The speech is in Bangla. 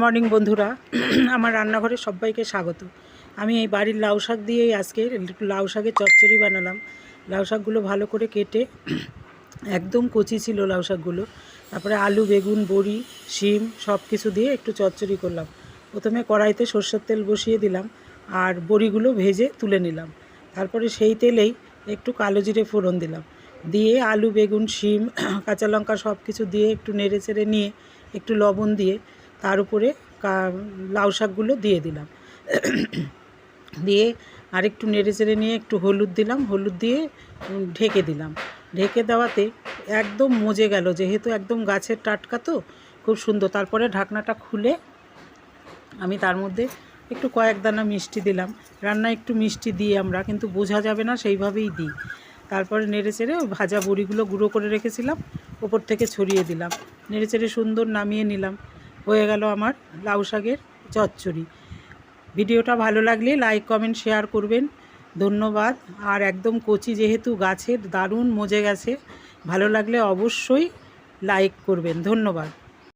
মর্নিং বন্ধুরা, আমার রান্নাঘরে সবাইকে স্বাগত। আমি এই বাড়ির লাউ শাক দিয়েই আজকে একটু লাউ শাকের চচ্চড়ি বানালাম। লাউ শাকগুলো ভালো করে কেটে, একদম কচি ছিল লাউ শাকগুলো, তারপরে আলু, বেগুন, বড়ি, শিম সব কিছু দিয়ে একটু চচ্চড়ি করলাম। প্রথমে কড়াইতে সরষের তেল বসিয়ে দিলাম আর বড়িগুলো ভেজে তুলে নিলাম। তারপরে সেই তেলেই একটু কালো জিরে ফোড়ন দিলাম, দিয়ে আলু, বেগুন, শিম, কাঁচা লঙ্কা সব কিছু দিয়ে একটু নেড়ে চেড়ে নিয়ে একটু লবণ দিয়ে তার উপরে লাউ শাকগুলো দিয়ে দিলাম। দিয়ে আরেকটু নেড়ে চেড়ে নিয়ে একটু হলুদ দিলাম, হলুদ দিয়ে ঢেকে দিলাম। ঢেকে দেওয়াতে একদম মজে গেল, যেহেতু একদম গাছের টাটকা তো খুব সুন্দর। তারপরে ঢাকনাটা খুলে আমি তার মধ্যে একটু কয়েক দানা মিষ্টি দিলাম। রান্নায় একটু মিষ্টি দিই আমরা, কিন্তু বোঝা যাবে না সেইভাবেই দিই। তারপরে নেড়ে চেড়ে ভাজা বড়িগুলো গুঁড়ো করে রেখেছিলাম ওপর থেকে ছড়িয়ে দিলাম। নেড়ে চেড়ে সুন্দর নামিয়ে নিলাম। হয়ে গেল আমার লাউ শাকের চচ্চড়ি। ভিডিওটা ভালো লাগলে লাইক, কমেন্ট, শেয়ার করবেন। ধন্যবাদ। আর একদম কচি যেহেতু গাছের, দারুণ মজে গেছে। ভালো লাগলে অবশ্যই লাইক করবেন। ধন্যবাদ।